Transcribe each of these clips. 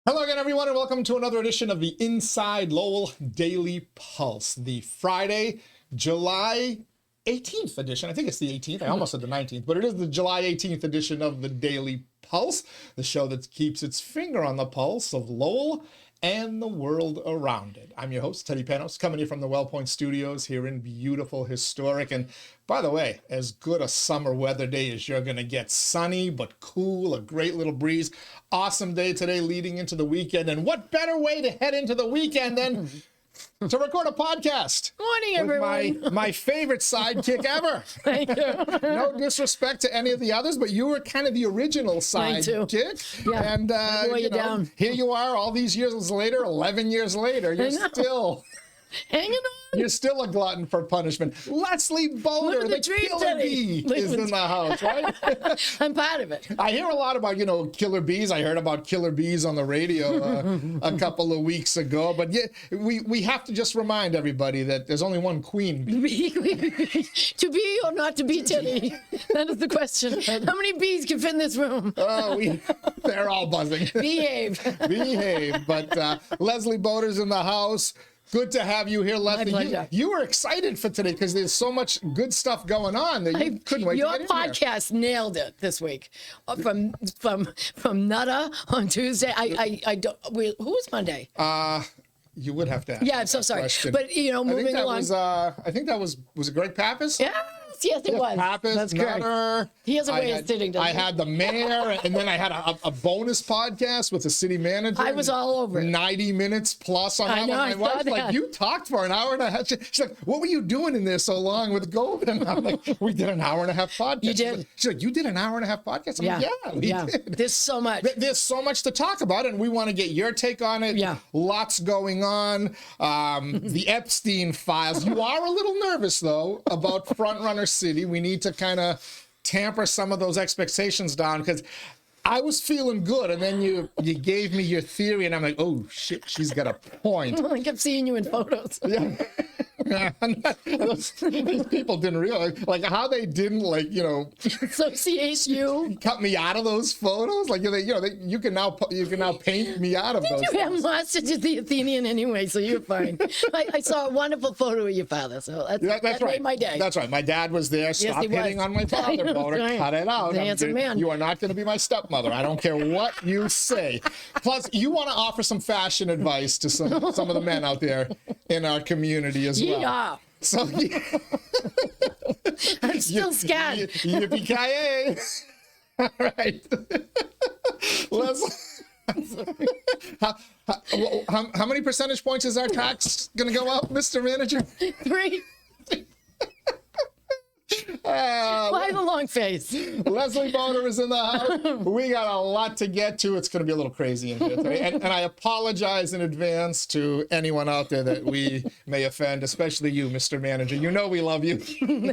Hello again, everyone, and welcome to another edition of the Inside Lowell Daily Pulse, the Friday, July 18th edition. I think it's the 18th. I almost said the 19th, but it is the July 18th edition of the Daily Pulse, the show that keeps its finger on the pulse of Lowell and the world around it. I'm your host, Teddy Panos, coming to you from the WellPoint Studios here in beautiful, historic, and by the way, as good a summer weather day as you're going to get. Sunny but cool, a great little breeze. Awesome day today leading into the weekend. And what better way to head into the weekend than to record a podcast? Morning, everyone. With my favorite sidekick ever. Thank you. No disrespect to any of the others, but you were kind of the original sidekick. Yeah. And down. Here you are all these years later, 11 years later, you're still hanging on. You're still a glutton for punishment. Leslie Bodor, the killer bee, is in the house, right? I'm part of it. I hear a lot about, killer bees. I heard about killer bees on the radio a couple of weeks ago. But yeah, we have to just remind everybody that there's only one queen bee. To be or not to be, Teddy? That is the question. How many bees can fit in this room? Oh, they're all buzzing. Behave. Behave. But Leslie Bodor's in the house. Good to have you here, Leslie. My pleasure. You were excited for today because there's so much good stuff going on that you couldn't wait to get in Your podcast nailed it this week. From Nutter on Tuesday. I don't. Who was Monday? You would have to ask. Yeah, I'm so sorry. Question. But moving along. I think that was it Greg Pappas? Yes, it was. Pappas, That's correct. Nutter. He has a way of sitting down. I had the mayor, and then I had a bonus podcast with the city manager. I was all over it. 90 minutes plus on that one. My wife's like, you talked for an hour and a half. She's like, what were you doing in there so long with Golden? I'm like, we did an hour and a half podcast. You did? She's like, you did an hour and a half podcast? I'm like, yeah, we did. There's so much. There's so much to talk about, and we want to get your take on it. Yeah. Lots going on. The Epstein files. You are a little nervous, though, about Frontrunner City. We need to kind of tamper some of those expectations down because I was feeling good, and then you gave me your theory, and I'm like, oh, shit, she's got a point. I kept seeing you in photos. Yeah. These people didn't realize, like, how they didn't, associate you. cut me out of those photos. Like, you can now paint me out of those. You haven't lost it to the Athenian anyway, so you're fine. I saw a wonderful photo of your father, so that right. made my day. That's right. My dad was there. Stop hitting on my father, Bodor. Right. Cut it out. He's a handsome man. You are not going to be my stepmother. I don't care what you say. Plus, you want to offer some fashion advice to some of the men out there in our community as well. Yeah. So I'm still scared. Yippee-ki-yay. All right. How many percentage points is our tax going to go up, Mr. Manager? 3. Why the long face? Leslie Bodor is in the house. We got a lot to get to. It's going to be a little crazy in here today. And I apologize in advance to anyone out there that we may offend, especially you, Mr. Manager. You know we love you.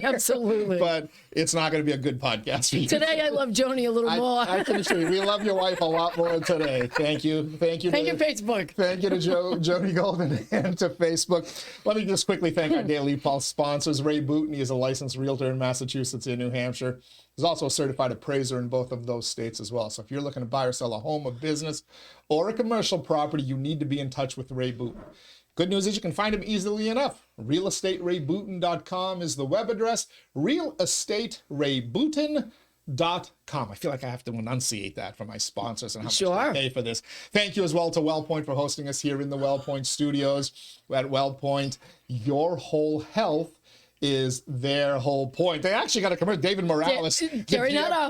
Absolutely. But it's not going to be a good podcast for you. Today I love Joni a little more. I can assure you, we love your wife a lot more today. Thank you. Thank you. Thank you, Facebook. Thank you to Joni Golden and to Facebook. Let me just quickly thank our Daily Pulse sponsors. Ray Bootney is a licensed realtor in Massachusetts and New Hampshire. He's also a certified appraiser in both of those states as well. So if you're looking to buy or sell a home, a business, or a commercial property, you need to be in touch with Ray Bootney. Good news is you can find him easily enough. realestaterayBooten.com is the web address. realestaterayBooten.com. I feel like I have to enunciate that for my sponsors and how much they pay for this. Thank you as well to WellPoint for hosting us here in the WellPoint studios. At WellPoint, your whole health is their whole point. They actually got a commercial. David Morales.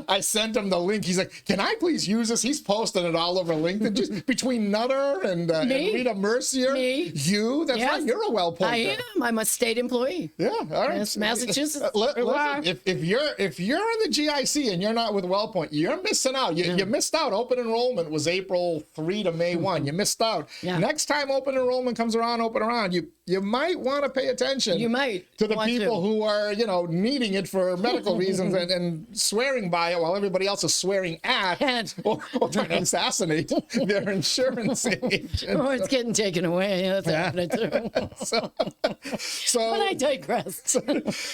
I sent him the link. He's like, can I please use this? He's posting it all over LinkedIn. Just between Nutter and Rita Mercier. Me. You. That's right. You're a WellPointer. I am. I'm a state employee. Yeah. All right. Yes, Massachusetts. Listen, if you're in the GIC and you're not with WellPoint, you're missing out. You missed out. Open enrollment was April 3 to May 1. You missed out. Yeah. Next time open enrollment comes around, you might want to pay attention. You might to the people who are, needing it for medical reasons and swearing by it while everybody else is swearing at or trying to assassinate their insurance agent. Or it's getting taken away. That's happening too. So, but I digress.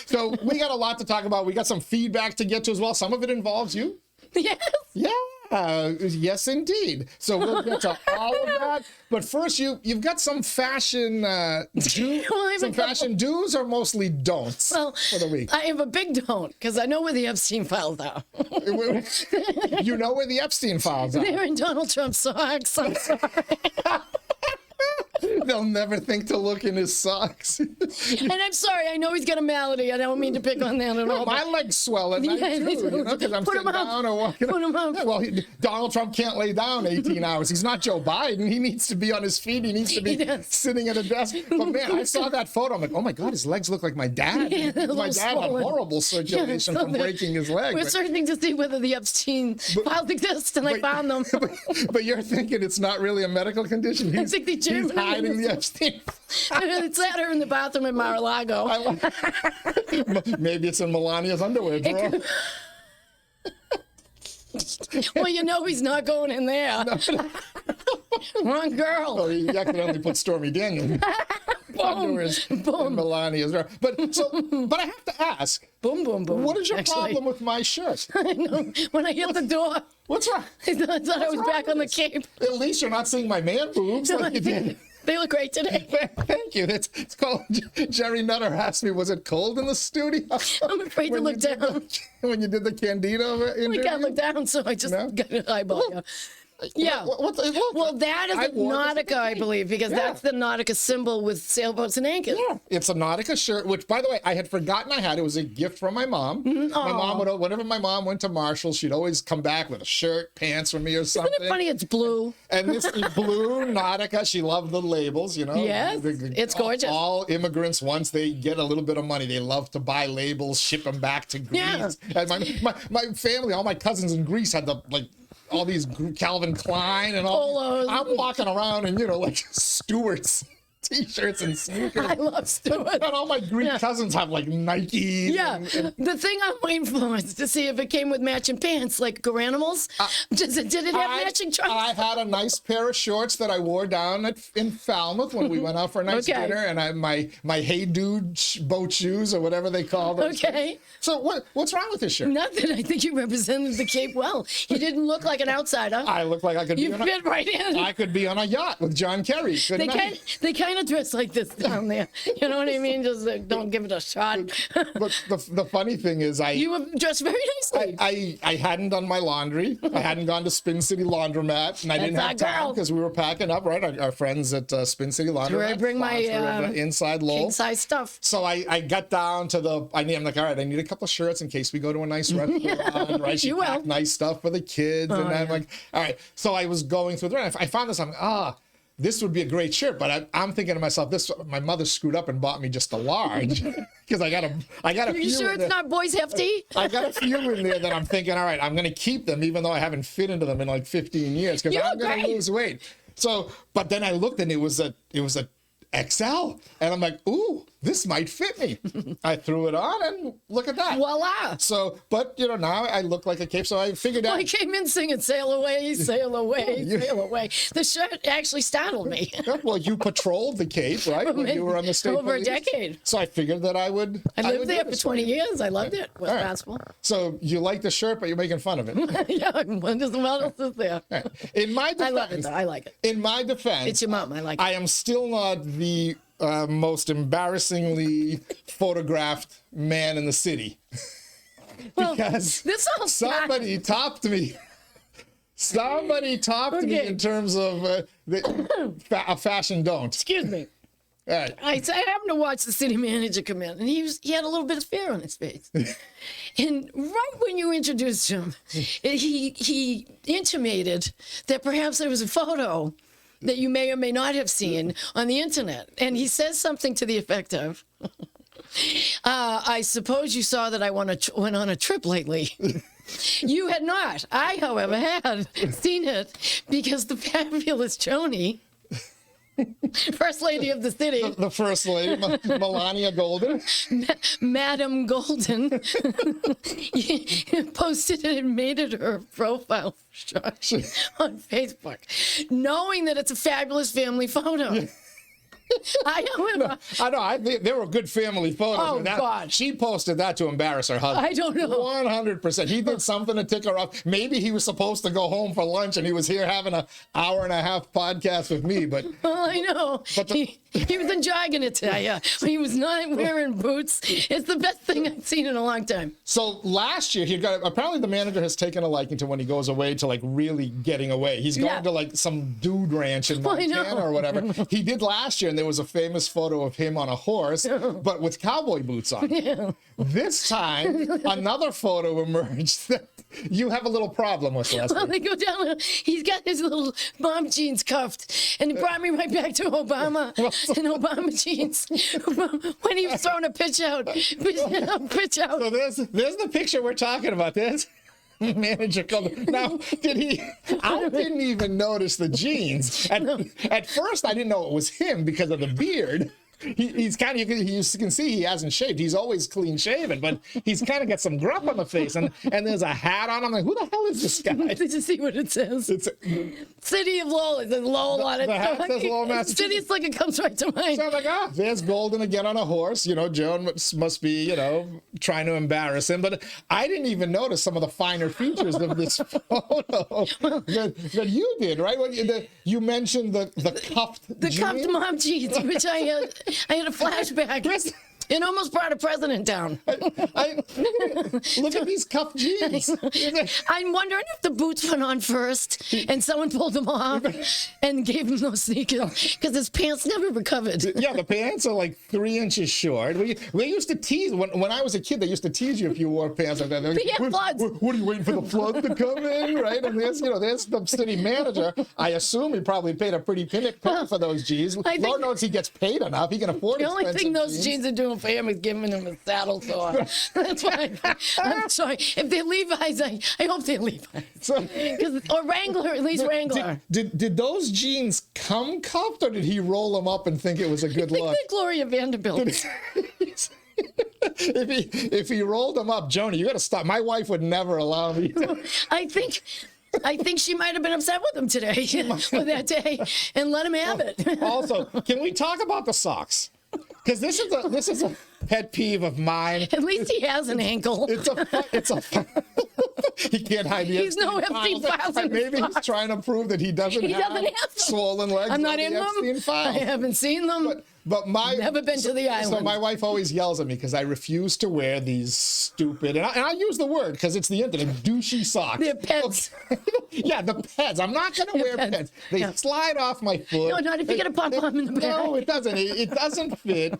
So we got a lot to talk about. We got some feedback to get to as well. Some of it involves you. Yes. Yeah. Yes, indeed. So we'll get to all of that. But first, you've got some fashion do's or mostly don'ts for the week. I have a big don't because I know where the Epstein files are. You know where the Epstein files are. They're in Donald Trump's socks. I'm sorry. They'll never think to look in his socks. And I'm sorry, I know he's got a malady. I don't mean to pick on that at all. My legs swell at night too, because I'm sitting down or walking. Put him up. Yeah, well, Donald Trump can't lay down 18 hours. He's not Joe Biden. He needs to be on his feet. He needs to be sitting at a desk. But man, I saw that photo. I'm like, oh my God, his legs look like my dad. My dad had horrible circulation from breaking his leg. We're searching to see whether the Epstein files exist, and I found them. But you're thinking it's not really a medical condition. I think the he's hiding the Epstein. It's at her in the bathroom at Mar-a-Lago. Maybe it's in Melania's underwear drawer. Well, you know he's not going in there. Wrong girl. Oh, you accidentally put Stormy Daniels. Underwears in Melania's drawer. But I have to ask. Boom, boom, boom. What is your problem with my shirt? I know. When I hit the door, What's wrong? I thought I was back on the Cape. At least you're not seeing my man boobs like you did. They look great today. Thank you. It's called. Jerry Nutter asked me, was it cold in the studio? I'm afraid to look down. When you did the Candido interview? We can't look down, so I just got an eyeball. Yeah. Well, that is a Nautica, I believe, because that's the Nautica symbol with sailboats and anchors. Yeah, it's a Nautica shirt, which, by the way, I had forgotten I had. It was a gift from my mom. My mom would, whenever my mom went to Marshall, she'd always come back with a shirt, pants for me or something. Isn't it funny? It's blue. And this is blue Nautica. She loved the labels, you know. Yes, it's gorgeous. All immigrants, once they get a little bit of money, they love to buy labels, ship them back to Greece. Yeah. And my family, all my cousins in Greece had all these Calvin Klein and all. Polos. I'm walking around in, like Stewart's t-shirts and sneakers. I love Stewart. And all my Greek cousins have like Nikes. Yeah. The thing I'm waiting for is to see if it came with matching pants, like Garanimals. Did it have matching trunks? I had a nice pair of shorts that I wore down in Falmouth when we went out for a nice dinner, and my Hey Dude boat shoes or whatever they call them. Okay. So what's wrong with this shirt? Nothing. I think you represented the Cape well. You didn't look like an outsider. I look like I could You fit right in. I could be on a yacht with John Kerry. They kind of dress like this down there. You know what I mean? Just don't give it a shot. But the funny thing is, you were dressed very nicely. I hadn't done my laundry. I hadn't gone to Spin City Laundromat, and I didn't have time because we were packing up. Right, our friends at Spin City Laundromat. Where I bring my InsideLowell king size stuff. So I got down to I'm like, all right, I need a couple of shirts in case we go to a nice restaurant. Right, she packed nice stuff for the kids, and I'm like, all right. So I was going through there, and I found this. I'm like, this would be a great shirt, but I'm thinking to myself, my mother screwed up and bought me just a large because I got a Are you sure it's not boys hefty? I got a few in there that I'm thinking, all right, I'm going to keep them even though I haven't fit into them in like 15 years because I'm going to lose weight. So, but then I looked and it was a XL, and I'm like, ooh, this might fit me. I threw it on, and look at that. Voila. So, but now I look like a cape, so I figured out. I came in singing "Sail Away, Sail Away, Sail Away." The shirt actually startled me. Well, you patrolled the Cape, right? When you were on the state over police. A decade. So I figured that I would. I lived there for 20 years. I loved it. It was possible. So you like the shirt, but you're making fun of it. Yeah, what else is there? Right. In my defense, I love it, though. I like it. In my defense, it's your mom. I like it. I am still not the most embarrassingly photographed man in the city. Because somebody topped me. Somebody topped me in terms of a fashion don't. Excuse me. All right. I happened to watch the city manager come in, and he had a little bit of fear on his face. And right when you introduced him, he intimated that perhaps there was a photo that you may or may not have seen on the internet. And he says something to the effect of, I suppose you saw that I went on a trip lately. You had not. I, however, had seen it because the fabulous Joni, First Lady of the city. The First Lady, Melania Golden. Madam Golden posted it and made it her profile shot on Facebook, knowing that it's a fabulous family photo. However, I know. They were good family photos. Oh, God. She posted that to embarrass her husband. I don't know. 100%. He did something to tick her off. Maybe he was supposed to go home for lunch and he was here having an hour-and-a-half podcast with me. But well, I know. But he was enjoying it, tell you. He was not wearing boots. It's the best thing I've seen in a long time. So last year, apparently the manager has taken a liking to when he goes away to like really getting away. He's going to like some dude ranch in Montana or whatever. He did last year, and there was a famous photo of him on a horse, but with cowboy boots on. Yeah. This time, another photo emerged that you have a little problem with, Leslie. Well, they go down. He's got his little mom jeans cuffed, and it brought me right back to Obama and Obama jeans when he was throwing a pitch out. Pitch out. So there's the picture we're talking about. There's manager called. Now, I didn't even notice the jeans. At first, I didn't know it was him because of the beard. He's kind of, you can see he hasn't shaved. He's always clean shaven, but he's kind of got some grub on the face, and there's a hat on. I'm like, who the hell is this guy? Did you see what it says? City of Lowell. It says Lowell on it. The hat says Lowell, Massachusetts. City of Slicker comes right to mind. So I'm like, there's Golden again on a horse. Joan must be, trying to embarrass him. But I didn't even notice some of the finer features of this photo that you did, right? You mentioned the cuffed jeans. Cuffed mom jeans, which I had a flashback. It almost brought a president down. Look at these cuffed jeans. I'm wondering if the boots went on first and someone pulled them off and gave him those sneakers because his pants never recovered. Yeah, the pants are like 3 inches short. We used to tease, when I was a kid, they used to tease you if you wore pants like that. Like, what are you waiting for the flood to come in, right? And there's the city manager. I assume he probably paid a pretty penny for those jeans. Lord knows he gets paid enough. He can afford the only thing those jeans are doing for him is giving him a saddle sore. That's why I'm sorry. If they're Levi's, I hope they're Levi's. Or Wrangler, at least Wrangler. Did those jeans come cuffed, or did he roll them up and think it was a good look? I think Gloria Vanderbilt. If he rolled them up, Joni, you got to stop. My wife would never allow me to. I think she might have been upset with him today, with that day, and let him have it. Also, can we talk about the socks? Because this is a pet peeve of mine. At least he has an ankle. It's a he can't hide the He's no Epstein files. Maybe he's trying to prove that he doesn't have swollen legs. I'm not in them. I haven't seen them. But never been to the island. So my wife always yells at me because I refuse to wear these stupid, and I use the word because it's the internet, douchey socks. They're pets. Yeah, the pets. I'm not going to wear pets. They slide off my foot. No, not if you get a pom-pom in the back. No, it doesn't. It doesn't fit.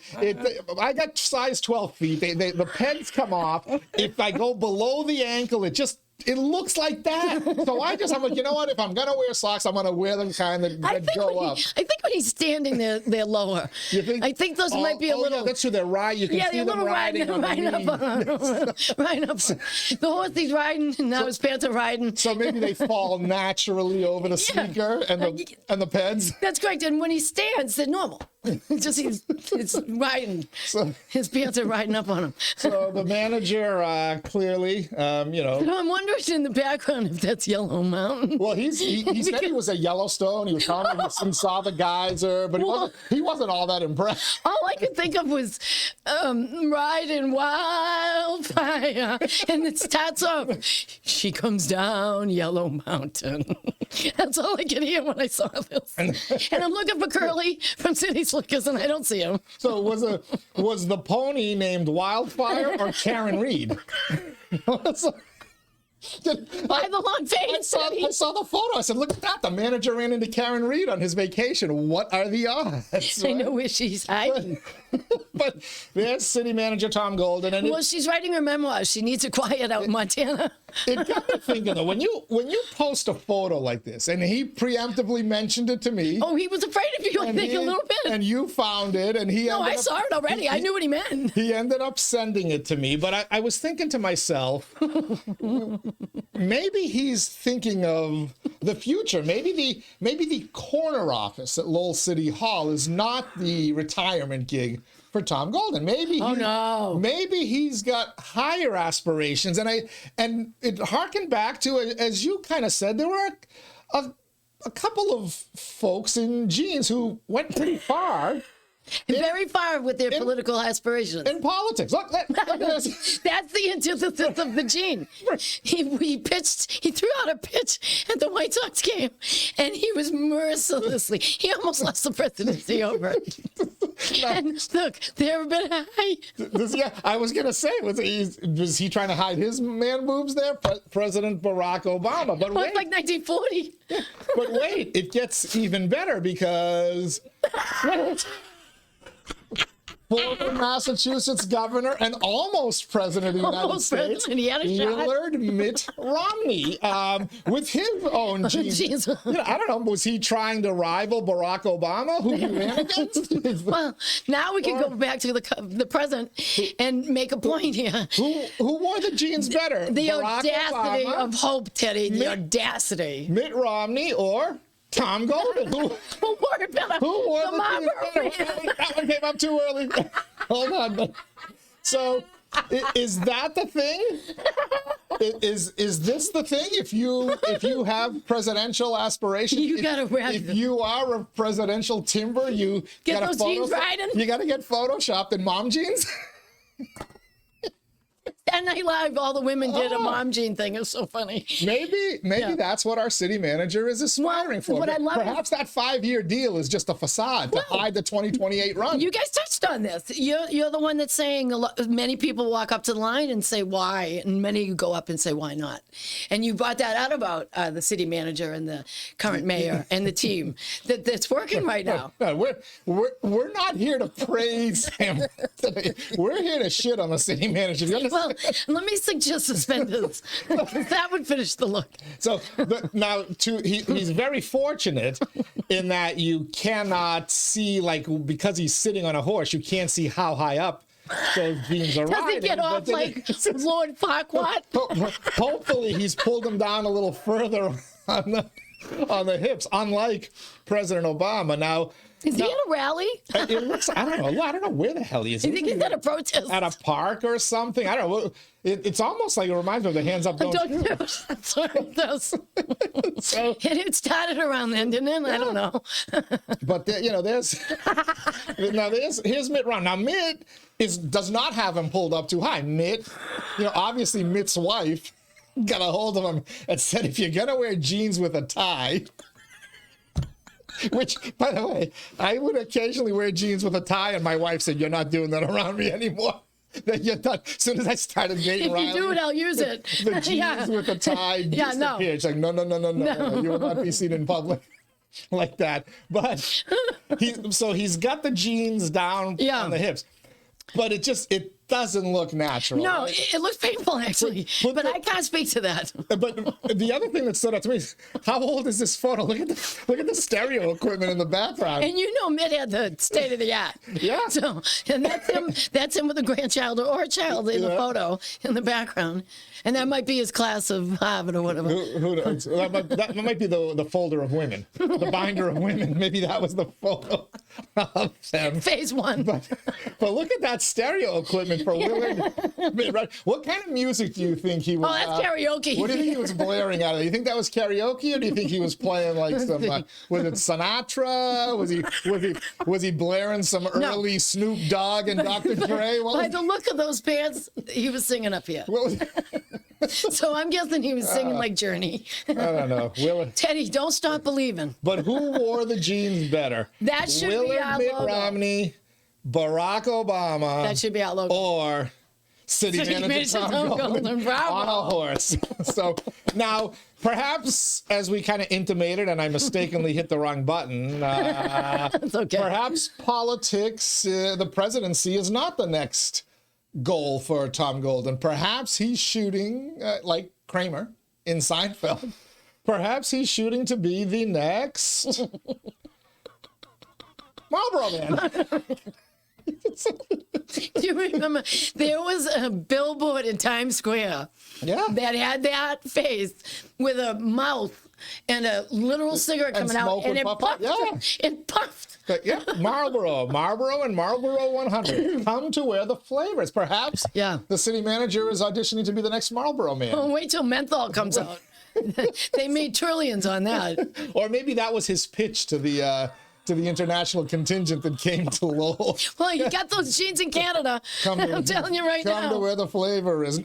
I got size 12 feet. The peds come off. If I go below the ankle, it looks like that. So I'm like, you know what? If I'm going to wear socks, I'm going to wear the kind that go up. I think when he's standing there, they're lower. You think? I think those might be a little. Yeah, that's who they're riding. You can see them riding on right up. The horse he's riding, and now his pants are riding. So maybe they fall naturally over the sneaker and the peds. That's correct. And when he stands, they're normal. It's riding. So, his pants are riding up on him. So the manager clearly, I'm wondering in the background if that's Yellow Mountain. Well, he said he was at Yellowstone. He was telling me he saw the geyser, but he wasn't all that impressed. All I could think of was riding wildfire, and it starts off. She comes down Yellow Mountain. That's all I could hear when I saw this. And I'm looking for Curly from City Slickers, and I don't see him. So was the pony named Wildfire or Karen Reed? By the long face. I saw the photo. I said, look at that. The manager ran into Karen Reed on his vacation. What are the odds? Right? I know where she's hiding. But there's city manager Tom Golden. And she's writing her memoirs. She needs to quiet out in Montana. It got me thinking, though, when you post a photo like this, and he preemptively mentioned it to me. Oh, he was afraid of you, I think, a little bit. And you found it, and he I saw it already. I knew what he meant. He ended up sending it to me, but I was thinking to myself, maybe he's thinking of the future. Maybe the corner office at Lowell City Hall is not the retirement gig for Tom Golden. Maybe he's got higher aspirations. And it harkened back to, as you kind of said, there were a couple of folks in jeans who went pretty far Very far with their political aspirations. In politics. Look at this. That's the antithesis of the gene. He threw out a pitch at the White Sox game, and he was mercilessly, he almost lost the presidency over it. And look, they're a bit high. Yeah, I was going to say, was he trying to hide his man boobs there? President Barack Obama. But Well, wait, it's like 1940. but wait, it gets even better because former Massachusetts governor and almost president of the United Almost States, president, he had a shot. Willard Mitt Romney, with his own genes. geez. I don't know, was he trying to rival Barack Obama, who he ran against? Well, now we can go back to the present and make a point here. Who wore the jeans better? The Barack audacity Obama, of hope, Teddy. The audacity. Mitt Romney, or Tom Golden? Who wore it better? Who wore the the Marlboro jeans better? Man. That one came up too early. Hold on. So, is that the thing? Is this the thing? If you have presidential aspirations, You gotta wear if them. you are a presidential timber, you Get gotta those jeans riding. You got to get photoshopped in mom jeans. That Night Live, all the women did a mom jean thing. It was so funny. Maybe that's what our city manager is aspiring for. what I love Perhaps that 5-year deal is just a facade to hide the 2028 run. You guys touched on this. You're the one that's saying many people walk up to the line and say why, and many go up and say why not. And you brought that out about the city manager and the current mayor and the team that's working right now. No, we're not here to praise him today. We're here to shit on the city manager. You understand? Well, let me suggest suspenders. That would finish the look. So now, he's very fortunate in that you cannot see, like, because he's sitting on a horse, you can't see how high up those beams are Does riding. it get off But like Lord Farquaad? Hopefully, he's pulled them down a little further on the hips, unlike President Obama. Now, Is he at a rally? it looks, I don't know where the hell he is. I think he's at a protest. At a park or something. I don't know. It's almost like it reminds me of the hands up. That's what it does. So, And it started around then, didn't it? I don't know. but here's Mitt Romney. Now Mitt does not have him pulled up too high. Mitt, obviously Mitt's wife got a hold of him and said, if you're gonna wear jeans with a tie. Which, by the way, I would occasionally wear jeans with a tie, and my wife said, "You're not doing that around me anymore." That you're done. As soon as I started dating If Riley, you do it, I'll use it. the jeans with the tie disappeared. no. It's like, no, you will not be seen in public like that. But he's got the jeans down on the hips, but it doesn't look natural. No, right? it looks painful actually, but I can't speak to that. But the other thing that stood out to me is how old is this photo? Look at the stereo equipment in the background. And Mitt had the state of the art. Yeah. So, and that's him with a grandchild or a child in the photo in the background, and that might be his class of Harvard or whatever. Who knows? That might be the folder of women, the binder of women. Maybe that was the photo of them. Phase 1. But look at that stereo equipment for Willard. What kind of music do you think he was? Oh, that's karaoke. What do you think he was blaring out of? Do you think that was karaoke, or do you think he was playing like some? Was it Sinatra? Was he blaring some early Snoop Dogg and Dr. Dre? By the look of those pants, he was singing up here. So I'm guessing he was singing like Journey. I don't know. Teddy, don't stop believing. But who wore the jeans better? That should be Willard our Mitt logo. Romney, Barack Obama, That should be our logo. or City Manager Tom Golden Bravo. on a horse. So now, perhaps, as we kind of intimated, and I mistakenly hit the wrong button, It's okay. perhaps politics, the presidency is not the next goal for Tom Golden. Perhaps he's shooting, like Kramer in Seinfeld, perhaps he's shooting to be the next Marlboro Man. Do you remember there was a billboard in Times Square that had that face with a mouth and a literal cigarette coming out, and it puffed. It puffed. Yeah, Marlboro and Marlboro 100 come to where the flavors. Perhaps the city manager is auditioning to be the next Marlboro Man. Oh, wait till menthol comes out. They made trillions on that. Or maybe that was his pitch to the to the international contingent that came to Lowell. Well, you got those jeans in Canada. I'm telling you right now. Come to where the flavor is.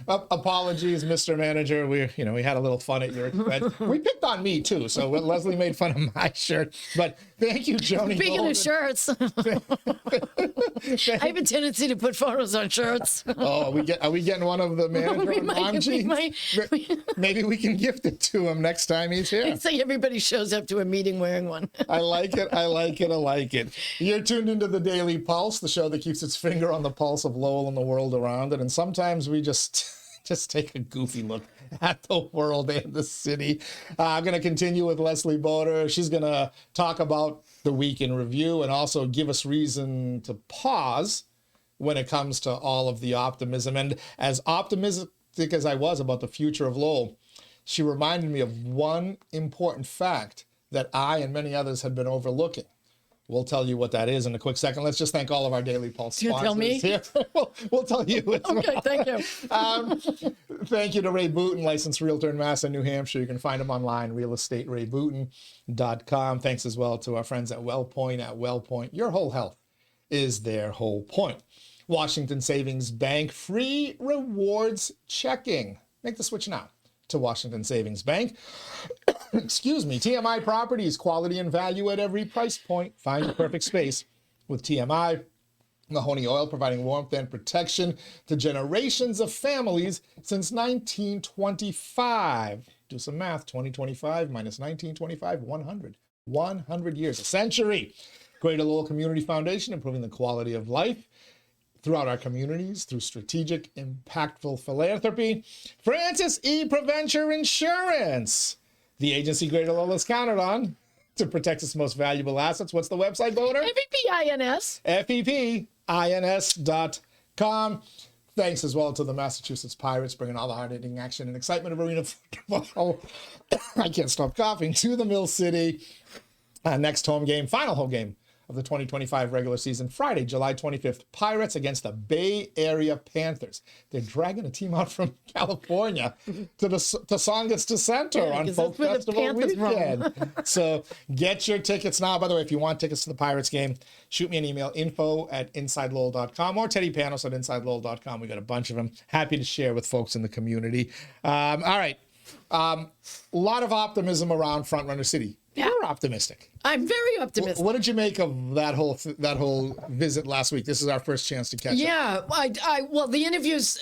Apologies, Mr. Manager. We had a little fun at your expense. We picked on me too, so Leslie made fun of my shirt. But thank you, Joni. Speaking of shirts, I have a tendency to put photos on shirts. Oh, are we getting one of the manager mom jeans? Maybe we can gift it to him next time he's here. I'd say everybody shows up to a meeting wearing one. I like it. I like it. I like it. You're tuned into the Daily Pulse, the show that keeps its finger on the pulse of Lowell and the world around it. And sometimes we just take a goofy look at the world and the city. I'm going to continue with Leslie Bodor. She's going to talk about the week in review and also give us reason to pause when it comes to all of the optimism. And as optimistic as I was about the future of Lowell, she reminded me of one important fact that I and many others had been overlooking. We'll tell you what that is in a quick second. Let's just thank all of our Daily Pulse sponsors. Tell me? Here. We'll tell you as well. Okay, thank you. Thank you to Ray Booten, licensed realtor in Mass and New Hampshire. You can find him online, realestaterayBooten.com. Thanks as well to our friends at WellPoint. At WellPoint, your whole health is their whole point. Washington Savings Bank, free rewards checking. Make the switch now to Washington Savings Bank. Excuse me. TMI Properties, quality and value at every price point. Find your perfect space with TMI. Mahoney Oil, providing warmth and protection to generations of families since 1925. Do some math. 2025 minus 1925, 100. 100 years, a century. Greater Lowell Community Foundation, improving the quality of life throughout our communities through strategic, impactful philanthropy. Francis E. Proventure Insurance, the agency Greater Lowell is counted on to protect its most valuable assets. What's the website, Bodor? FEPINS. FEPINS.com. Thanks as well to the Massachusetts Pirates, bringing all the hard-hitting action and excitement of arena football. I can't stop coughing. To the Mill City. Next home game, final home game of the 2025 regular season, Friday, July 25th, Pirates against the Bay Area Panthers. They're dragging a team out from California to Songet's Center on Folk Festival weekend. So get your tickets now. By the way, if you want tickets to the Pirates game, shoot me an email, info@InsideLowell.com or Teddy Panos at InsideLowell.com. We got a bunch of them. Happy to share with folks in the community. All right. A lot of optimism around Frontrunner City. Yeah. You're optimistic. I'm very optimistic. What did you make of that whole visit last week? This is our first chance to catch up. Yeah, well, the interviews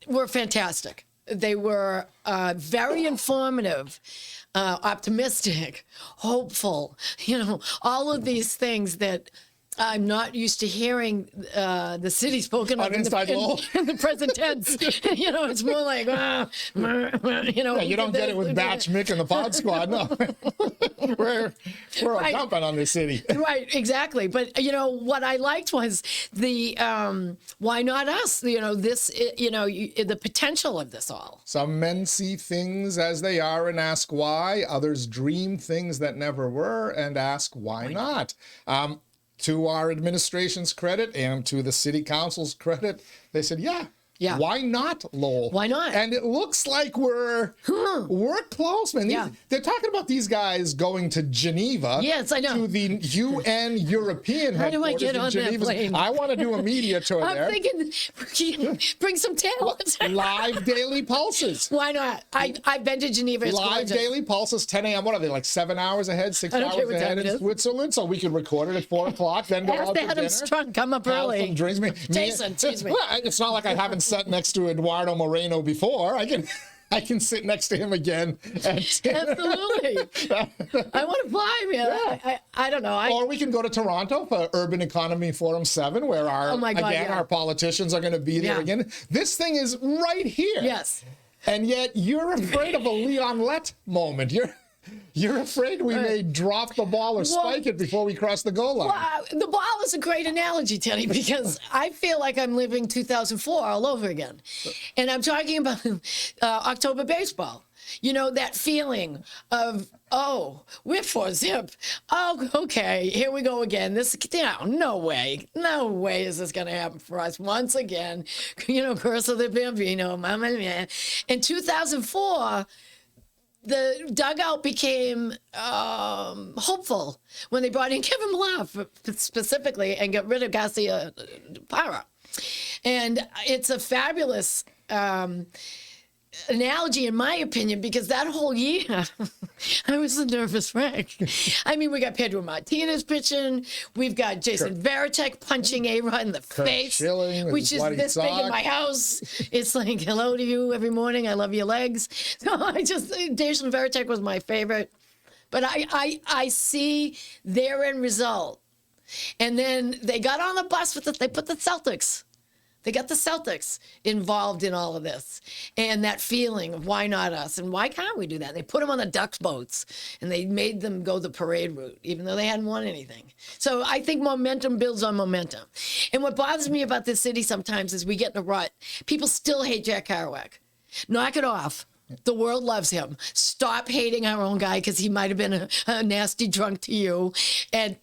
were fantastic. They were very informative, optimistic, hopeful. All of these things that I'm not used to hearing the city spoken of in the present tense. It's more like, Yeah, you don't get it with Batch, Mick, and the Pod Squad. No, we're right. Dumping on the city. Right, exactly. But what I liked was the why not us? The potential of this all. Some men see things as they are and ask why. Others dream things that never were and ask why not. To our administration's credit and to the city council's credit, they said, yeah. Why not, Lowell? Why not? And it looks like we're close, man. They're talking about these guys going to Geneva. Yes, I know. To the UN European How do I headquarters get in on Geneva. that plane? I want to do a media tour there. I'm thinking, bring some talent. Live Daily Pulses. Why not? I've been to Geneva. It's Live gorgeous. Daily Pulses, 10 a.m. What are they, like 7 hours ahead, 6 hours ahead in Switzerland? So we could record it at 4 o'clock, then go out to dinner. Adam's trunk, come up early. Some drinks. Jason, excuse me. It's not like I haven't sat next to Eduardo Moreno before. I can sit next to him again at dinner. Absolutely. I want to fly, man. Yeah. I don't know. Or we can go to Toronto for Urban Economy Forum 7, where our politicians are going to be there again. This thing is right here. Yes. And yet you're afraid of a Leon Lett moment. You're afraid we may drop the ball or spike it before we cross the goal line. Well, the ball is a great analogy, Teddy, because I feel like I'm living 2004 all over again. And I'm talking about October baseball. That feeling of, we're 4-zip. Oh, okay, here we go again. No way is this going to happen for us once again. Curse of the Bambino, Mama Mia. In 2004, the dugout became hopeful when they brought in Kevin Bluff specifically and got rid of Garcia Parra. And it's a fabulous analogy, in my opinion, because that whole year, I was a nervous wreck. I mean, we got Pedro Martinez pitching. We've got Jason Varitek punching A-Rod in the face, Schilling which is this big in my house. It's like, hello to you every morning. I love your legs. So Jason Varitek was my favorite. But I see their end result. And then they got on the bus with they put the Celtics. They got the Celtics involved in all of this. And that feeling of why not us? And why can't we do that? They put them on the Ducks boats and they made them go the parade route, even though they hadn't won anything. So I think momentum builds on momentum. And what bothers me about this city sometimes is we get in a rut. People still hate Jack Kerouac. Knock it off. The world loves him. Stop hating our own guy because he might have been a nasty drunk to you. And,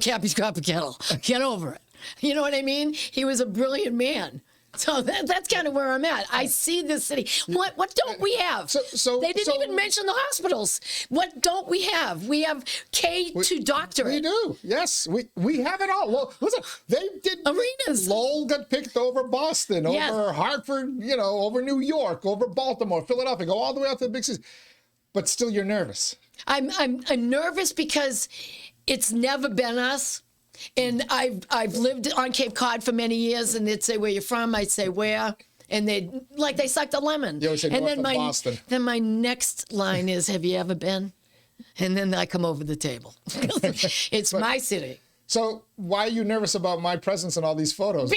Cappy's crop a kettle. Get over it. You know what I mean? He was a brilliant man. So that's kind of where I'm at. I see this city. What don't we have? They didn't even mention the hospitals. What don't we have? We have K2 doctorate. We do. Yes, we have it all. Well, listen, they did. Arenas. Lowell got picked over Boston, over Hartford, over New York, over Baltimore, Philadelphia, go all the way out to the big cities. But still, you're nervous. I'm nervous because it's never been us. And I've lived on Cape Cod for many years, and they'd say, where you're from? I'd say, where? And they sucked a lemon. You always say and north of Boston. Then my next line is, have you ever been? And then I come over the table. It's my city. So why are you nervous about my presence in all these photos?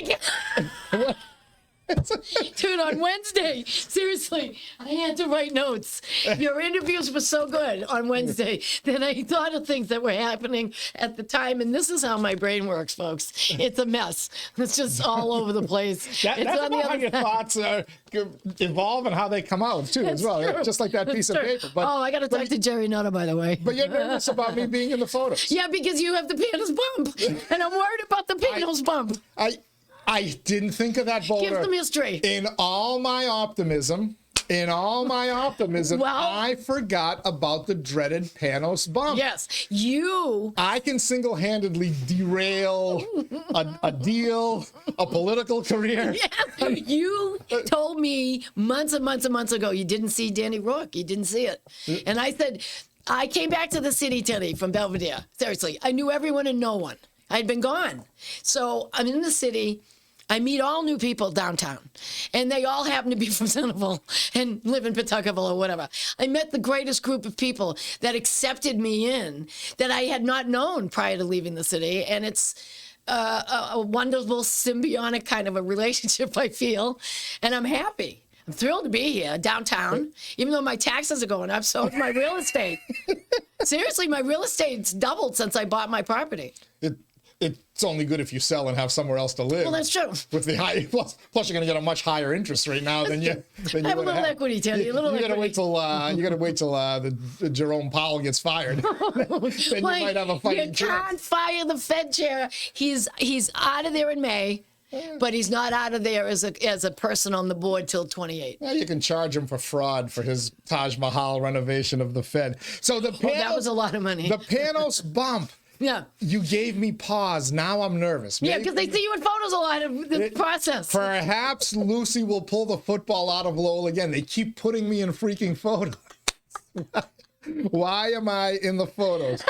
Dude, on Wednesday, seriously, I had to write notes. Your interviews were so good on Wednesday that I thought of things that were happening at the time. And this is how my brain works, folks. It's a mess. It's just all over the place. That's about how your thoughts evolve and how they come out, too, as well. True. Just like that piece of paper. But, I got to talk to Jerry Nutter, by the way. But you're nervous about me being in the photos. Yeah, because you have the penis bump. And I'm worried about the penis bump. I didn't think of that, Bodor. Give them history. In all my optimism, I forgot about the dreaded Panos bump. Yes, I can single-handedly derail a deal, a political career. Yes. You told me months and months and months ago you didn't see Danny Rourke. You didn't see it. And I said, I came back to the city, Teddy, from Belvedere. Seriously, I knew everyone and no one. I'd been gone. So I'm in the city. I meet all new people downtown, and they all happen to be from Centerville and live in Pawtuckaville or whatever. I met the greatest group of people that accepted me in that I had not known prior to leaving the city, and it's a wonderful symbiotic kind of a relationship, I feel, and I'm happy. I'm thrilled to be here downtown, even though my taxes are going up, so is my real estate. Seriously, my real estate's doubled since I bought my property. It's only good if you sell and have somewhere else to live. Well, that's true. With the high, plus you're going to get a much higher interest rate now than you. I have a little equity, Teddy. A little equity. You got to wait till the Jerome Powell gets fired. Then you might have a fighting chance. You can't fire the Fed chair. He's out of there in May. But he's not out of there as a person on the board till 28. Well, you can charge him for fraud for his Taj Mahal renovation of the Fed. So that was a lot of money. The Panos bump. Yeah. You gave me pause. Now I'm nervous. Yeah, because they see you in photos a lot of the process. Perhaps Lucy will pull the football out of Lowell again. They keep putting me in freaking photos. Why am I in the photos?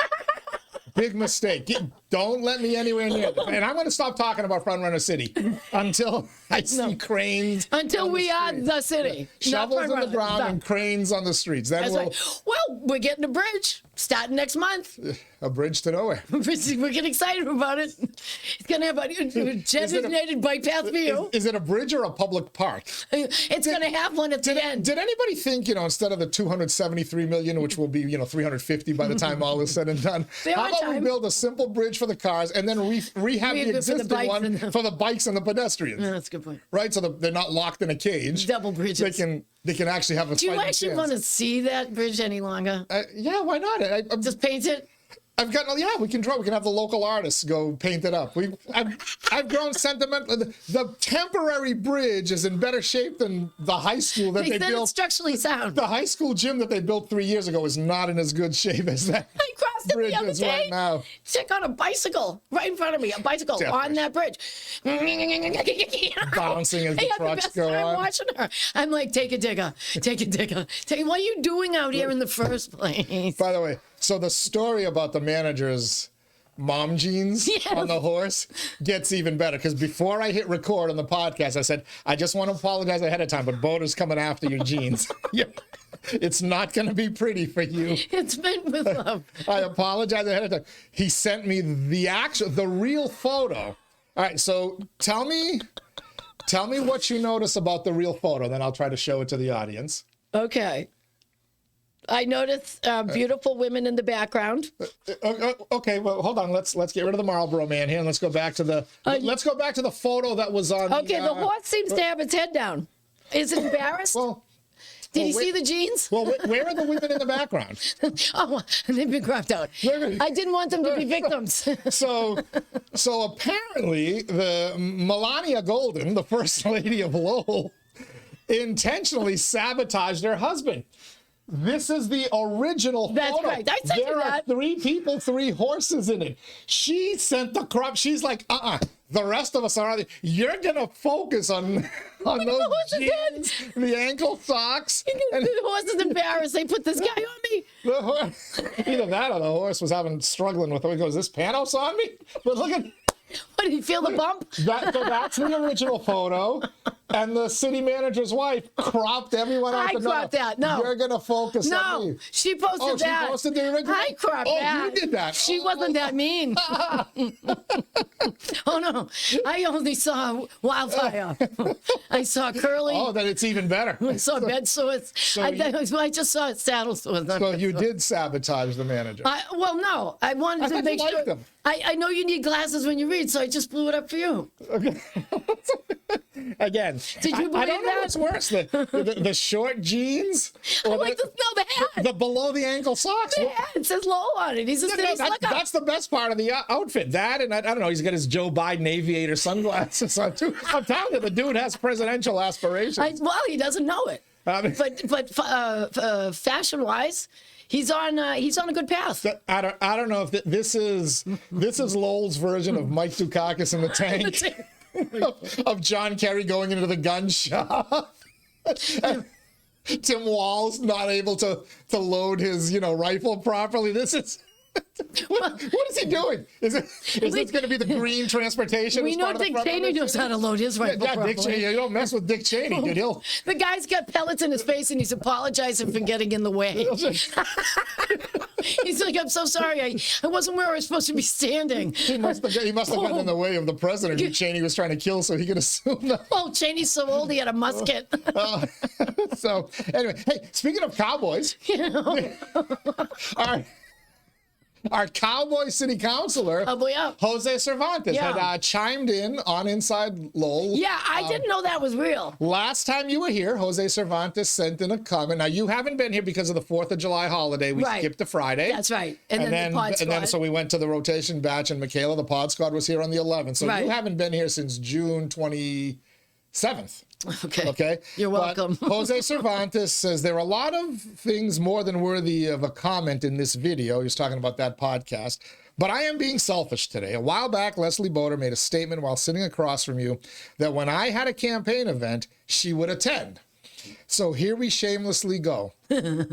Big mistake. Don't let me anywhere near them. And I'm going to stop talking about Frontrunner City until I see cranes. Until we are the city. Shovels in the ground and cranes on the streets. Then Well, we're getting a bridge starting next month. A bridge to nowhere. We're getting excited about it. It's going to have a designated bike path for you. Is it a bridge or a public park? It's going to have one at the end. Did anybody think, instead of the $273 million, which will be, $350 by the time all is said and done, how about we build a simple bridge for the cars and then rehab the existing one for the bikes and the pedestrians? Yeah, that's a good point. Right, so they're not locked in a cage. Double bridges. They can actually have a. Do you actually want to see that bridge any longer? Yeah, why not? Just paint it. I've got, yeah, we can draw. We can have the local artists go paint it up. I've grown sentimental. The temporary bridge is in better shape than the high school that they built. It's structurally sound. The high school gym that they built 3 years ago is not in as good shape as that. I crossed it bridge the other is day. right now. Check on a bicycle right in front of me. A bicycle on that bridge. Bouncing as the trucks go on. I'm watching her. I'm like, take a digger. Take a digger. What are you doing out here in the first place? By the way, so the story about the manager's mom jeans on the horse gets even better, because before I hit record on the podcast, I said, I just want to apologize ahead of time, but Bodor's coming after your jeans. It's not going to be pretty for you. It's meant with love. I apologize ahead of time. He sent me the real photo. All right, so tell me what you notice about the real photo, then I'll try to show it to the audience. Okay. I noticed beautiful women in the background. Okay, well, hold on. Let's get rid of the Marlboro Man here, and let's go back to the photo that was on. Okay, the horse seems to have its head down. Is it embarrassed? Did he see the jeans? Well, where are the women in the background? Oh, they've been cropped out. I didn't want them to be victims. So apparently, the Melania Golden, the first lady of Lowell, intentionally sabotaged her husband. This is the original photo. That's right. I sent you that. There are 3 people, 3 horses in it. She sent the crop. She's like, the rest of us are. You're gonna focus on those jeans, the ankle socks. The horse is embarrassed. They put this guy on me. The horse, either that or the horse was struggling with it. He goes, "This Panos on me?" But look at. What, did he feel the bump? So that's the original photo. And the city manager's wife cropped everyone out. I cropped that. No. You're going to focus on me. She posted that. She posted the original? I cropped that. Oh, you did that. She wasn't that mean. Oh, no. I only saw wildfire. I saw curly. Oh, then it's even better. I saw bed sores. I just saw saddle sores. So you did sabotage the manager. Well, no. I wanted to make sure. Them. I know you need glasses when you read, so I just blew it up for you. Okay. Again, did you believe I don't know that? what's worse, the short jeans or I like the hat. the below the ankle socks. The hat. It says low on it. He's a city slicker. That's the best part of the outfit. That, and I don't know, he's got his Joe Biden aviator sunglasses on too. I'm telling you, the dude has presidential aspirations. Well, he doesn't know it. But fashion-wise, he's on a good path. I don't know if this is Lowell's version of Mike Dukakis in the tank. Of John Kerry going into the gun shop. Tim Walz not able to load his rifle properly. This is what is he doing? Is this going to be the green transportation? We know Dick Cheney knows how to load his rifle properly. Dick Cheney, you don't mess with Dick Cheney, dude. The guy's got pellets in his face and he's apologizing for getting in the way. He's like, I'm so sorry. I wasn't where I was supposed to be standing. He must have gotten in the way of the president who Cheney was trying to kill, so he could assume that. Oh, Cheney's so old he had a musket. So anyway, hey, speaking of cowboys, our cowboy city councilor, Jose Cervantes, had chimed in on Inside Lowell. Yeah, I didn't know that was real. Last time you were here, Jose Cervantes sent in a comment. Now, you haven't been here because of the 4th of July holiday. We skipped to Friday. That's right. And then the pod squad. So we went to the rotation batch, and Michaela, the pod squad, was here on the 11th. So you haven't been here since June 27th. Okay. You're welcome. But Jose Cervantes says there are a lot of things more than worthy of a comment in this video. He was talking about that podcast. But I am being selfish today. A while back, Leslie Bodor made a statement while sitting across from you that when I had a campaign event, she would attend. So here we shamelessly go.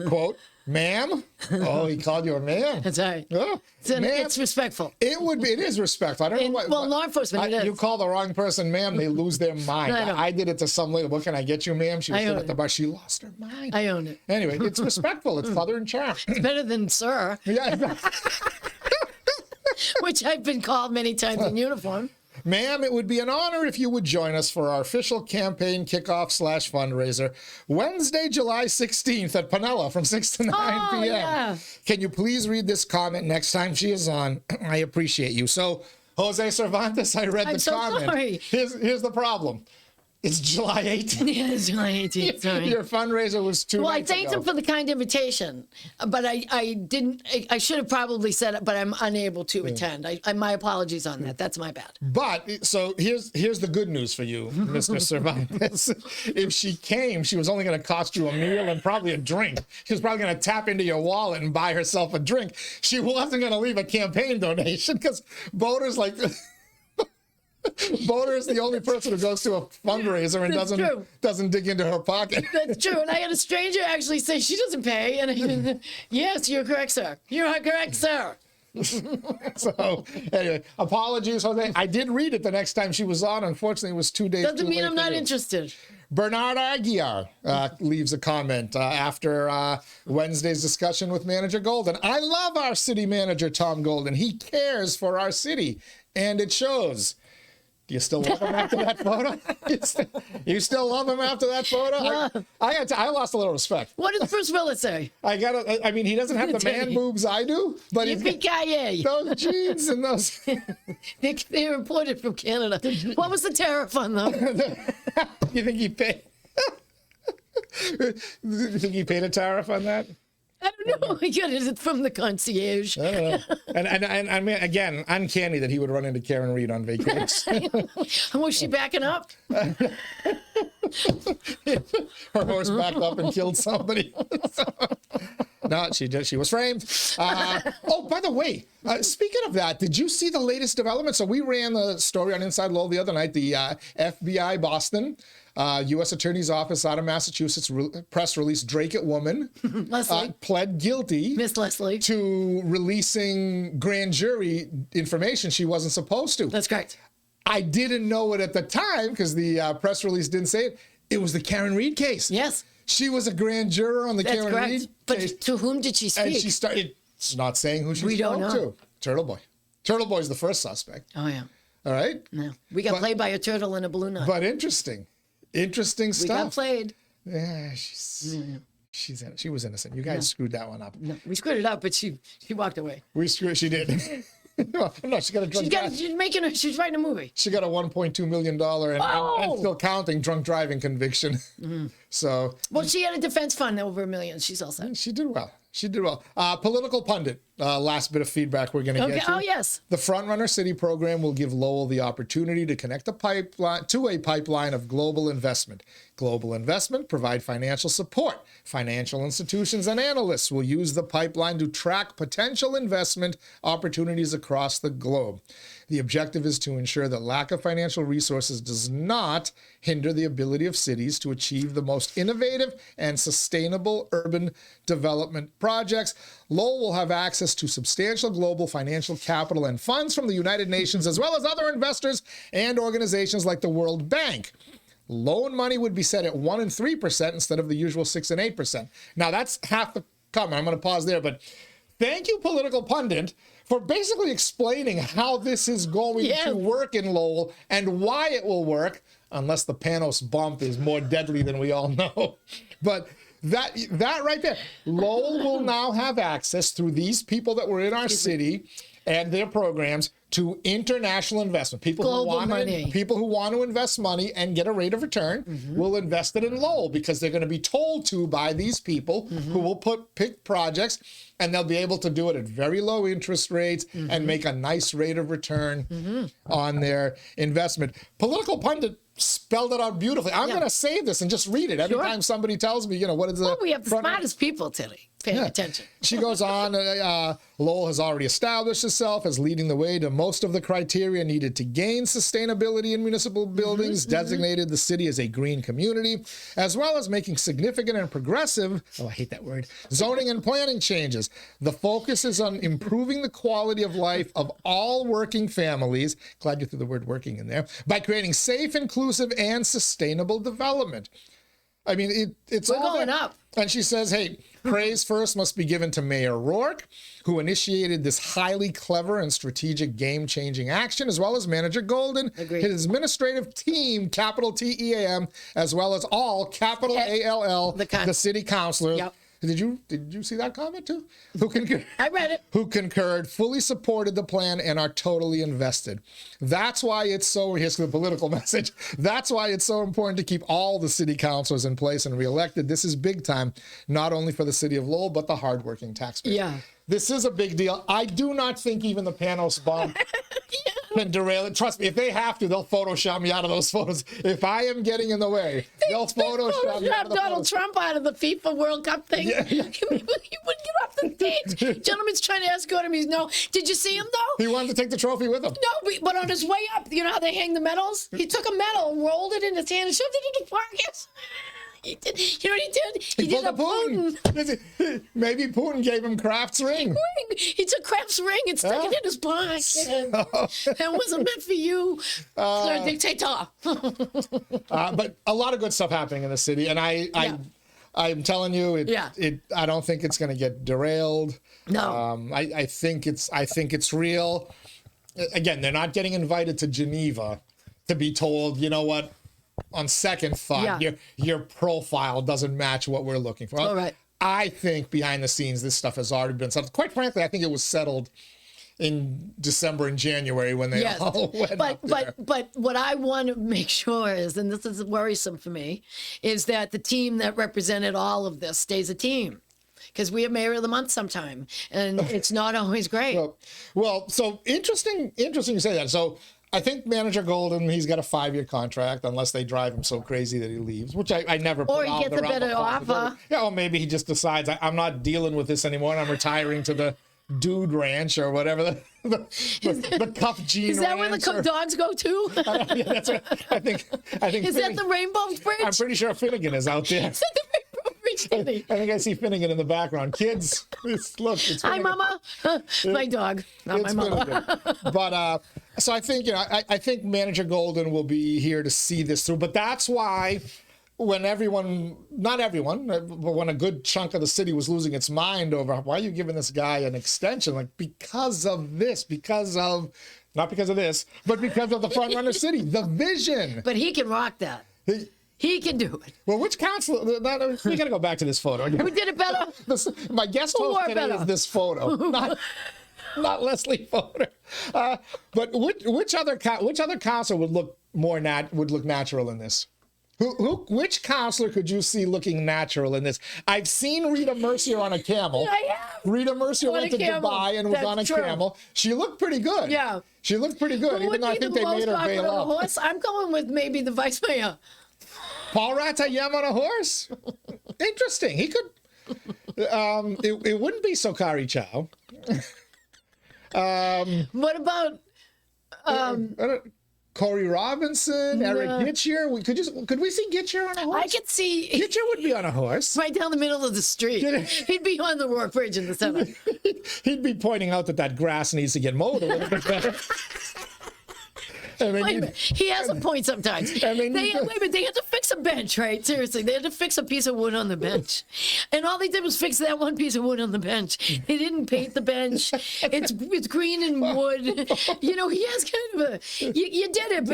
Quote, ma'am. Oh, he called you a ma'am. That's right. Oh, it's respectful. It is respectful. I don't know what. Well, law enforcement, it is. You call the wrong person ma'am, they lose their mind. I did it to some lady. What can I get you, ma'am? She was sitting at the bar. She lost her mind. I own it. Anyway, it's respectful. It's Southern charm. It's better than sir. Yeah. Which I've been called many times in uniform. Ma'am, it would be an honor if you would join us for our official campaign kickoff/fundraiser Wednesday, July 16th at Panella from 6 to 9 p.m. Yeah. Can you please read this comment next time she is on? I appreciate you. So, Jose Cervantes, I read the comment. Sorry. Here's the problem. It's July 18th. Yeah, it's July 18th. Sorry. Your fundraiser was 2 Well, I nights thanked ago. him for the kind invitation, but I didn't. I should have probably said it, but I'm unable to attend. My apologies on that. That's my bad. But so here's the good news for you, Mr. Cervantes. If she came, she was only going to cost you a meal and probably a drink. She was probably going to tap into your wallet and buy herself a drink. She wasn't going to leave a campaign donation because Bodor's like. Bodor is the only person who goes to a fundraiser and doesn't dig into her pocket. That's true. And I had a stranger actually say she doesn't pay. And yes, you're correct, sir. You're correct, sir. So anyway, apologies, Jose. I did read it the next time she was on. Unfortunately, it was 2 days. Doesn't too mean late I'm for not you. interested. Bernard Aguiar leaves a comment after Wednesday's discussion with Manager Golden. I love our city manager, Tom Golden. He cares for our city, and it shows. Do you still love him after that photo? You still love him after that photo? I lost a little respect. What did Bruce Willis say? I mean, he doesn't have the man boobs I do, but he's got Yippee-ki-yay. those jeans and those. They're imported from Canada. What was the tariff on them? You think he paid? You think he paid a tariff on that? I don't know. I got it from the concierge. I don't know. And I mean, again, uncanny that he would run into Karen Reed on vacation. Was she backing up? Her horse backed up and killed somebody. No, she was framed. Oh, by the way, speaking of that, did you see the latest development? So we ran the story on InsideLowell the other night. The FBI Boston, U.S. Attorney's Office out of Massachusetts press release, Drake it woman Leslie. pled guilty Miss Leslie. to releasing grand jury information she wasn't supposed to. That's correct. I didn't know it at the time because the press release didn't say it. It was the Karen Reed case. Yes. She was a grand juror on the That's Karen correct. Reed But case. to whom did she speak? And she started not saying who she We don't spoke know. to. Turtle Boy. Turtle Boy's the first suspect. Oh, yeah. All right? No. We got played by a turtle in a balloon knot. But interesting. Interesting We got stuff. played. Yeah, she was innocent. You guys screwed that one up. No, we screwed it up, but she walked away. She did. No, she got a drunk drive. She's writing a movie. She got a $1.2 million and still counting drunk driving conviction. So Well, she had a defense fund over $1 million. She's all set. she did well. She did well. Political pundit. Last bit of feedback we're going to Okay. get to. Oh, yes. The Frontrunner City program will give Lowell the opportunity to connect a pipeline of global investment. Global investment provide financial support. Financial institutions and analysts will use the pipeline to track potential investment opportunities across the globe. The objective is to ensure that lack of financial resources does not hinder the ability of cities to achieve the most innovative and sustainable urban development projects. Lowell will have access to substantial global financial capital and funds from the United Nations, as well as other investors and organizations like the World Bank. Loan money would be set at 1% and 3% instead of the usual 6% and 8%. Now, that's half the comment. I'm going to pause there, but thank you, Political Pundit, for basically explaining how this is going to work in Lowell and why it will work, unless the Panos bump is more deadly than we all know. But that right there, Lowell will now have access through these people that were in our city and their programs to international investment. People who want to invest money and get a rate of return will invest it in Lowell because they're going to be told to by these people who will pick projects, and they'll be able to do it at very low interest rates and make a nice rate of return on their investment. Political Pundit spelled it out beautifully. I'm going to save this and just read it every time somebody tells me, what is the... Well, we have the smartest people today paying attention. She goes on, Lowell has already established itself as leading the way to most of the criteria needed to gain sustainability in municipal buildings, designated the city as a green community, as well as making significant and progressive, I hate that word, zoning and planning changes. The focus is on improving the quality of life of all working families, glad you threw the word working in there, by creating safe, inclusive, and sustainable development. I mean, it's We're all going there. up. And she says, hey, praise first must be given to Mayor Rourke, who initiated this highly clever and strategic game-changing action, as well as Manager Golden, Agreed. his administrative team, capital TEAM, as well as all capital ALL, the city councilors. Yep. Did you see that comment too? Who concurred? I read it. Who concurred, fully supported the plan, and are totally invested. That's why it's so, here's the political message. That's why it's so important to keep all the city councilors in place and reelected. This is big time, not only for the city of Lowell, but the hardworking taxpayers. Yeah. This is a big deal. I do not think even the Panos bomb can derail it. Trust me, if they have to, they'll Photoshop me out of those photos. If I am getting in the way, they'll Photoshop me out of the Donald photos. Trump out of the FIFA World Cup thing. Yeah. He wouldn't get off the stage. Gentleman's trying to escort him. He's no. Did you see him though? He wanted to take the trophy with him. No, but on his way up, you know how they hang the medals? He took a medal, rolled it in his hand, and shoved it in his pocket. He did. You know what he did? He did a Putin. Maybe Putin gave him Kraft's ring. He took Kraft's ring and stuck it in his pocket. That wasn't meant for you, Sir Dictator. But a lot of good stuff happening in the city, and I'm telling you, I don't think it's going to get derailed. No. I think it's real. Again, they're not getting invited to Geneva to be told, you know what, on second thought, your profile doesn't match what we're looking for. All right. I think behind the scenes, this stuff has already been settled. Quite frankly, I think it was settled in December and January when they all went up there. But what I want to make sure is, and this is worrisome for me, is that the team that represented all of this stays a team. Because we have Mayor of the Month sometime, and it's not always great. Well, so interesting you say that. So I think Manager Golden, he's got a 5-year contract unless they drive him so crazy that he leaves, which I never put or he out gets a better offer. Yeah, or maybe he just decides I'm not dealing with this anymore and I'm retiring to the Dude Ranch or whatever, the Cuff Jean Is that Ranch where the dogs go to? Yeah, that's right. I think Is that the Rainbow Bridge? I'm pretty sure Finnegan is out there. Is that the Rainbow Bridge, Daddy? I think I see Finnegan in the background. Kids, it's Hi, Finnegan. Mama. My dog, not my It's mama. Finnegan. But so I think, I think Manager Golden will be here to see this through. But that's why when not everyone, but when a good chunk of the city was losing its mind over why are you giving this guy an extension? Like, because of this, not because of this, but because of the Frontrunner City, the vision. But he can rock that. He can do it. Well, which council? We got to go back to this photo. Who did it better? My guest Who host wore today better? is this photo, not Leslie Fodor. But which other councilor would look natural in this? Which counselor could you see looking natural in this? I've seen Rita Mercier on a camel. I have. Rita Mercier went to Dubai and was on a camel. She looked pretty good. Yeah. She looked pretty good, even though I think they made her veil up. Horse? I'm going with maybe the vice mayor. Paul Ratayem on a horse? Interesting. He could. It wouldn't be 𝐃𝐚𝐢𝐥𝐲. What about Corey Robinson, Eric Gitcher? Could we see Gitcher on a horse? I could see Gitcher would be on a horse. right down the middle of the street. He'd be on the Rourke Bridge in the center. He'd be pointing out that grass needs to get mowed a little bit better. Wait a minute. He has a point sometimes. Wait a minute. They had to fix a bench, right? Seriously, they had to fix a piece of wood on the bench, and all they did was fix that one piece of wood on the bench. They didn't paint the bench. It's green and wood. He has kind of a. You did it,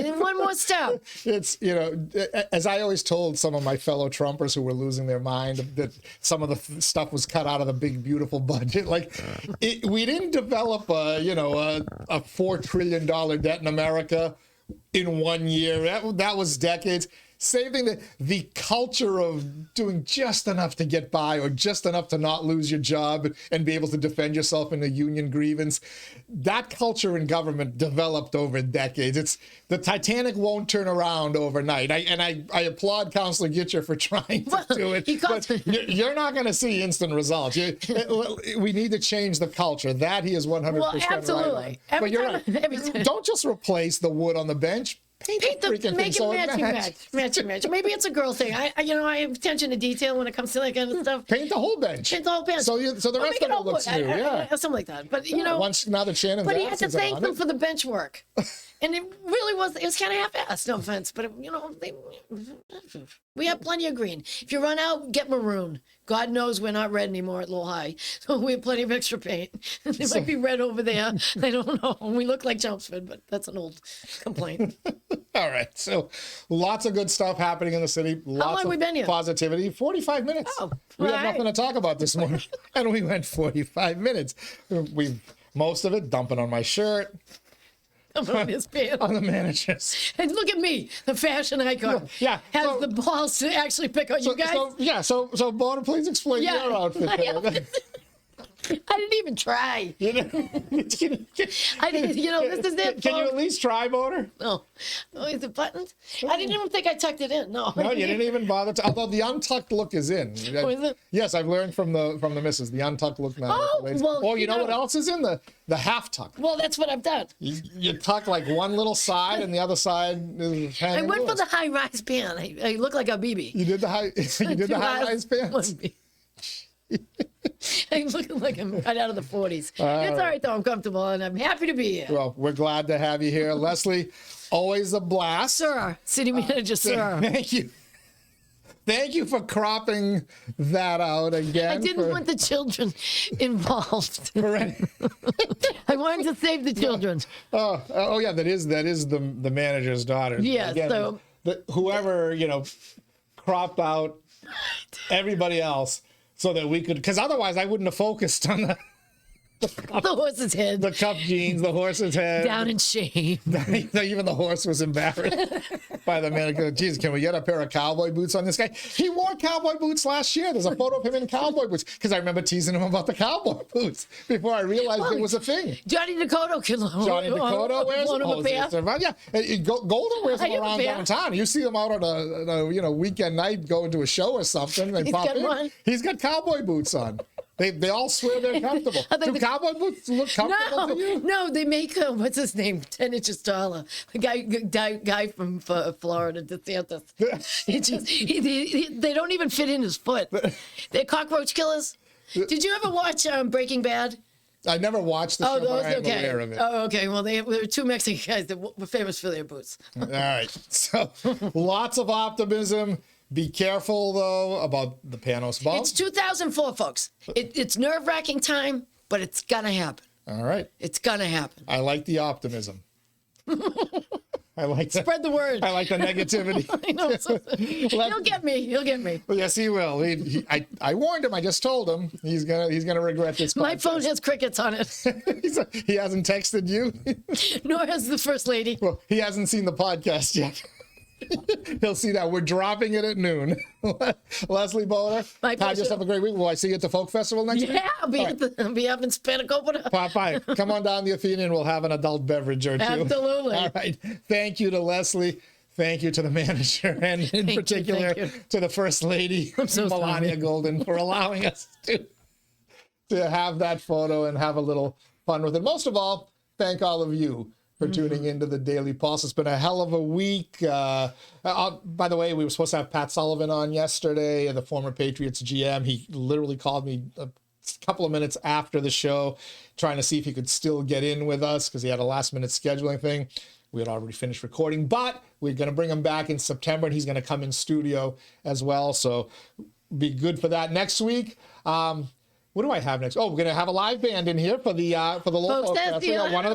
but one more step. It's as I always told some of my fellow Trumpers who were losing their mind that some of the stuff was cut out of the big beautiful budget. Like we didn't develop a $4 trillion debt in America in 1 year. That was decades. Saving the culture of doing just enough to get by or just enough to not lose your job and be able to defend yourself in a union grievance. That culture in government developed over decades. The Titanic won't turn around overnight. I applaud Councilor Gitcher for trying to do it, but you're not going to see instant results. We need to change the culture. That he is 100% well, absolutely. right on. But you're right. Don't just replace the wood on the bench. Paint the freaking make thing it so match. Maybe it's a girl thing. I have attention to detail when it comes to that kind of stuff. Paint the whole bench. Paint the whole bench. So the rest of it looks new. Something like that. But once now that Shannon's But he had to thank them for the bench work. And it really was, it was kind of half-assed, no offense, but, we have plenty of green. If you run out, get maroon. God knows we're not red anymore at Lowell High, so we have plenty of extra paint. There might be red over there. I don't know. We look like Chelmsford, but that's an old complaint. All right, so lots of good stuff happening in the city. Lots How long have we been here? Positivity. 45 minutes. Oh, we had all nothing to talk about this morning, and we went 45 minutes. Most of it dumping on my shirt. On his pants. On the managers. And look at me, the fashion icon. Yeah. Has the balls to actually pick on you guys. So Bodor, please explain your outfit. I didn't even try. I didn't, this is it. Can you at least try, Bodor? No. Oh, is it buttons? I didn't even think I tucked it in. No. No, you didn't even bother to. Although the untucked look is in. Oh, is it? Yes, I've learned from the missus. The untucked look now. Well, you know what else is in the half tuck? Well, that's what I've done. You tuck like one little side, and the other side is hanging. I went for the high-rise pant. I look like a BB. You did the high. You did the high-rise pants. I'm looking like I'm right out of the 40s. It's all right, though. I'm comfortable, and I'm happy to be here. Well, we're glad to have you here. Leslie, always a blast. Sir, city manager, sir. Thank you. Thank you for cropping that out again. I didn't want the children involved. I wanted to save the children. Oh yeah, that is the manager's daughter. Yeah, again, so whoever, cropped out everybody else so that we could, because otherwise I wouldn't have focused on the horse's head. The cup jeans, the horse's head. Down in shame. Even the horse was embarrassed by the manager. Geez, can we get a pair of cowboy boots on this guy? He wore cowboy boots last year. There's a photo of him in cowboy boots because I remember teasing him about the cowboy boots before I realized it was a thing. Johnny Dakota wears them. Yeah, Golden wears them around downtown. You see him out on a weekend night going to a show or something. And he's got cowboy boots on. They all swear they're comfortable. Do cowboy boots look comfortable to you? No, they make what's his name, 10 inches taller. The guy from Florida, DeSantis. They don't even fit in his foot. They're cockroach killers. Did you ever watch Breaking Bad? I never watched the show, but I'm aware of it. Oh, okay. Well, there were two Mexican guys that were famous for their boots. All right. So lots of optimism. Be careful, though, about the Panos bomb. It's 2004, folks. It's nerve-wracking time, but it's going to happen. All right. It's going to happen. I like the optimism. Spread the word. I like the negativity. I know. He'll get me. He'll get me. Yes, he will. I warned him. I just told him he's gonna regret this. My phone has crickets on it. He hasn't texted you. Nor has the first lady. Well, he hasn't seen the podcast yet. He'll see that. We're dropping it at noon. Leslie Bodor, have yourself a great week. Will I see you at the Folk Festival next week? Yeah, I'll be up in Spanakopita. Pop by. Come on down the Athenian. We'll have an adult beverage or two. Absolutely. All right. Thank you to Leslie. Thank you to the manager, and in particular to the First Lady, Melania Golden, for allowing us to have that photo and have a little fun with it. Most of all, thank all of you for tuning into the Daily Pulse. It's been a hell of a week. By the way, we were supposed to have Pat Sullivan on yesterday, the former Patriots GM. He literally called me a couple of minutes after the show trying to see if he could still get in with us because he had a last-minute scheduling thing. We had already finished recording, but we're going to bring him back in September, and he's going to come in studio as well. So be good for that. Next week, what do I have next? Oh, we're going to have a live band in here for the local festival. One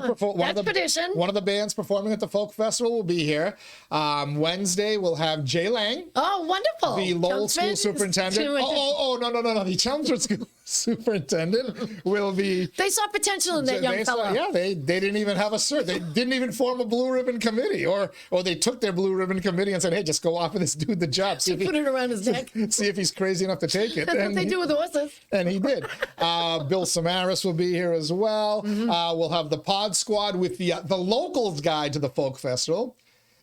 of the bands performing at the Folk Festival will be here. Wednesday, we'll have Jay Lang. Oh, wonderful. The Lowell School Superintendent. No. The Chelmsford School Superintendent will be. They saw potential in that young fellow. Yeah, they didn't even have a cert. They didn't even form a blue ribbon committee, or they took their blue ribbon committee and said, "Hey, just go offer this dude the job. See put it around his neck. See if he's crazy enough to take it." That's what they do with horses. And he did. Bill Samaras will be here as well. We'll have the Pod Squad with the locals guide to the Folk Festival.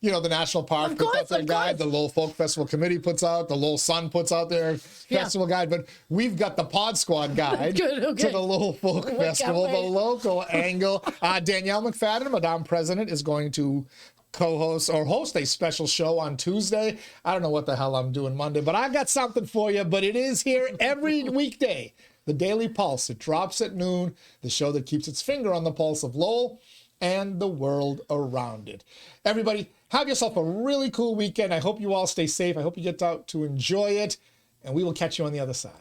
You know, the National Park puts out their guide, the Lowell Folk Festival Committee puts out, the Lowell Sun puts out their festival guide, but we've got the Pod Squad guide to the Lowell Folk Festival, the local angle. Danielle McFadden, Madame President, is going to co-host or host a special show on Tuesday. I don't know what the hell I'm doing Monday, but I got something for you, but it is here every weekday. The Daily Pulse. It drops at noon, the show that keeps its finger on the pulse of Lowell and the world around it. Everybody, have yourself a really cool weekend. I hope you all stay safe. I hope you get out to enjoy it, and we will catch you on the other side.